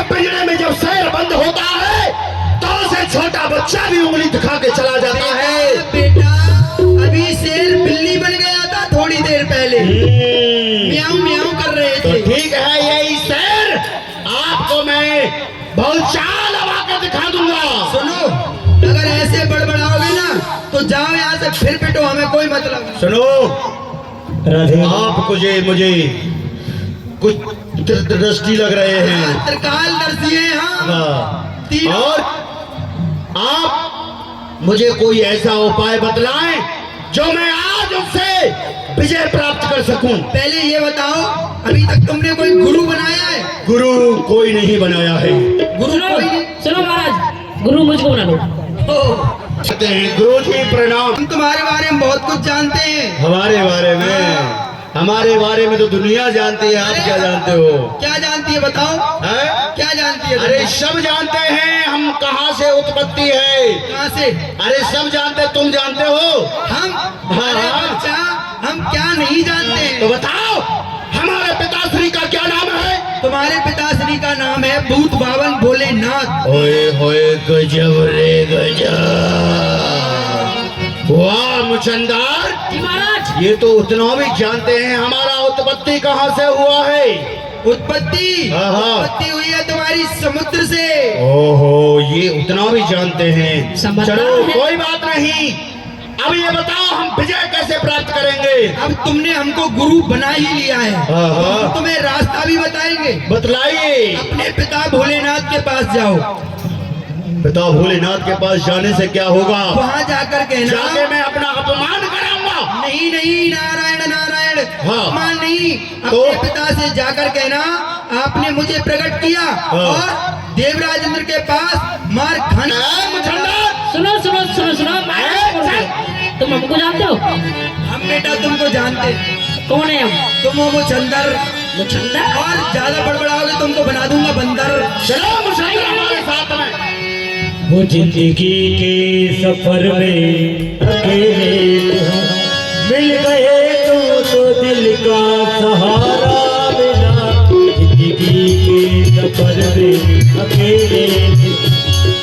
पिंजरे में जब शेर बंद होता है तो उसे छोटा बच्चा भी उंगली दिखा के चला जाता है। बेटा अभी शेर बिल्ली बन गया था थोड़ी देर पहले, म्याऊं म्याऊं कर रहे तो थे। ठीक है, यही शेर आपको मैं बहुत चाल लगा के दिखा दूंगा। सुनो, अगर ऐसे बड़बड़ाओगे ना तो जाओ यहाँ से, फिर पिटो, हमें कोई मतलब नहीं। सुनो, आप मुझे कुछ दृष्टि लग रहे हैं। त्रिकाल दर्शी है। हाँ, हाँ। तीन। और आप मुझे कोई ऐसा उपाय बतलाएं जो मैं आज उससे विजय प्राप्त कर सकूं। पहले ये बताओ, अभी तक तुमने कोई गुरु बनाया है? गुरु कोई नहीं बनाया है। गुरु कोई नहीं? सुनो महाराज, गुरु मुझको बना लो। कहते हैं गुरु जी प्रणाम। हम तुम्हारे बारे में बहुत कुछ जानते हैं। हमारे बारे में तो दुनिया जानती है, आप क्या जानते हो? क्या जानती है बताओ? है? क्या जानती है? अरे सब जानते हैं हम कहाँ से उत्पत्ति है। कहाँ से? अरे सब जानते, तुम जानते हो? हम? हाँ, अरे हाँ। बच्चा, हम क्या नहीं जानते हैं? तो बताओ, हमारे पिताश्री का क्या नाम है? तुम्हारे पिताश्री का नाम है भूत बावन भोलेनाथ। ओए होए, गजब रे गजब। वाह मुचंदार, जी महाराज। ये तो उतना भी जानते हैं हमारा उत्पत्ति कहाँ से हुआ है। उत्पत्ति? हाँ, हाँ। उत्पत्ति हुई है तुम्हारी समुद्र से। ओहो, ये उतना भी जानते हैं। समझदार चलो है। कोई बात नहीं, अब ये बताओ हम विजय कैसे प्राप्त करेंगे? अब तुमने हमको गुरु बना ही लिया है, हाँ, हाँ। हम तुम्हें रास्ता भी बताएंगे। बतलाइए। अपने पिता भोलेनाथ के पास जाओ। पिता भोलेनाथ के पास जाने से क्या होगा? वहाँ जाकर कहना, जाके मैं अपना अपमान कराऊंगा। नहीं नहीं, नारायण नारायण, हाँ। अपमान नहीं। तो? अपने पिता से जाकर कहना, आपने मुझे प्रकट किया हाँ। और देवराज इंद्र के पास मार खाना। सुनो सुनो सुनो सुनो महाराज, बोल रहे। तुम हमको जानते हो? हम बेटा तुमको जानते। कौन है हम? तुम हो मुचंदर, मुचंदा? और ज्यादा बड़बड़ाओगे तुमको बना दूंगा बंदर। चलो मुचंदर हमारे साथ में। वो जिंदगी के सफर में अकेले मिल गए तो दिल का सहारा मिला। जिंदगी के सफर में अकेले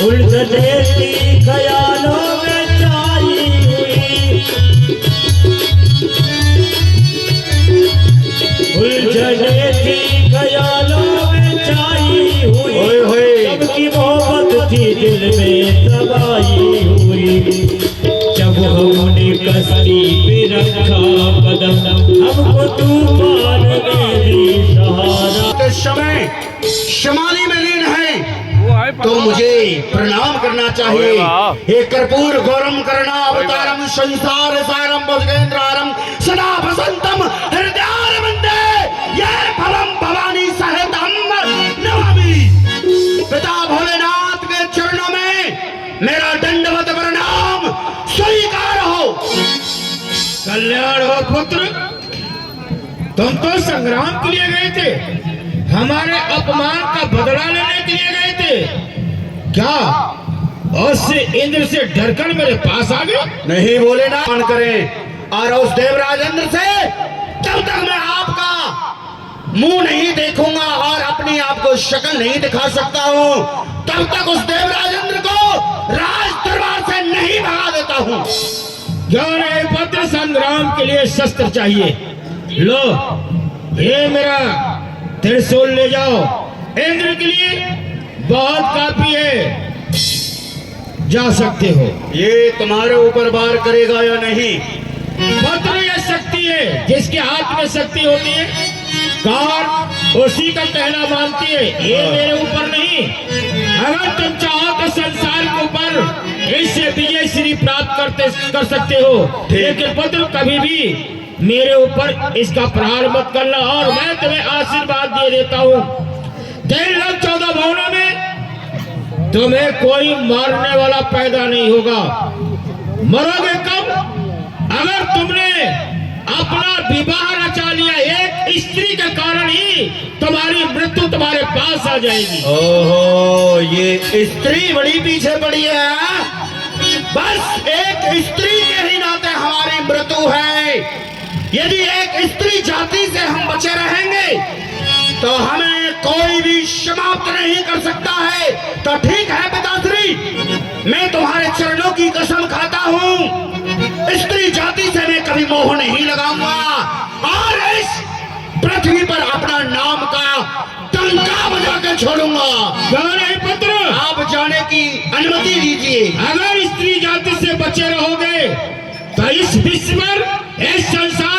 उलझने की ख्यालों में छाई हुई, उलझने की ख्यालों में छाई हुई। सबकी मोहब्बत थी दिल में दबाई हुई। जब हमने कश्ती पे रखा कदम, हमको तूफान में भी सहारा। तो समय शमाली में लीन है तो मुझे प्रणाम करना चाहिए। हे कर्पूर गौरम करना अवतारम संसार सारम भुजगेंद्रारम सदा वसंतम हृदयार वंदे ये भवम भवानी सहितम नमामि। पिता भोलेनाथ के चरणों में मेरा दंडवत प्रणाम स्वीकार हो। कल्याण हो पुत्र, तुम तो संग्राम के लिए गए थे, हमारे अपमान का बदला लेने के लिए गए थे। क्या उससे इंद्र से डरकर मेरे पास आ गए? नहीं भोलेनाथ करें, और उस देवराज इंद्र से जब तक मैं आपका मुंह नहीं देखूंगा और अपनी आपको शक्ल नहीं दिखा सकता हूं, तब तक उस देवराज इंद्र को राज दरबार से नहीं भगा देता हूं। ज्ञान है पुत्र, संग्राम के लिए शस्त्र चाहिए। लो, ये मेरा त्रिशूल ले जाओ, इंद्र के लिए बहुत काफी है, जा सकते हो। ये तुम्हारे ऊपर वार करेगा या नहीं? पुत्र, यह शक्ति है, जिसके हाथ में शक्ति होती है कार उसी का कहना मानती है, ये मेरे ऊपर नहीं। अगर तुम चाहो तो संसार के ऊपर इससे विजय श्री प्राप्त कर सकते हो, लेकिन पुत्र कभी भी मेरे ऊपर इसका प्रहार मत करना, और मैं तुम्हें आशीर्वाद दे देता हूँ। 13,14 भवनों में तुम्हें कोई मारने वाला पैदा नहीं होगा। मरोगे कब? अगर तुमने अपना विवाह रचा लिया एक स्त्री के कारण ही तुम्हारी मृत्यु तुम्हारे पास आ जाएगी। ओहो, ये स्त्री बड़ी पीछे पड़ी है। बस एक स्त्री के ही नाते हमारी मृत्यु है। यदि एक स्त्री जाति से हम बचे रहेंगे तो हमें कोई भी समाप्त नहीं कर सकता है तो ठीक है पिताश्री, मैं तुम्हारे चरणों की कसम खाता हूँ, स्त्री जाति से मैं कभी मोह नहीं लगाऊंगा और इस पृथ्वी पर अपना नाम का डंका बजा के छोड़ूंगा। कौन है पुत्र? आप जाने की अनुमति दीजिए। अगर स्त्री जाति से बचे रहोगे तो इस विश्व पर, इस संसार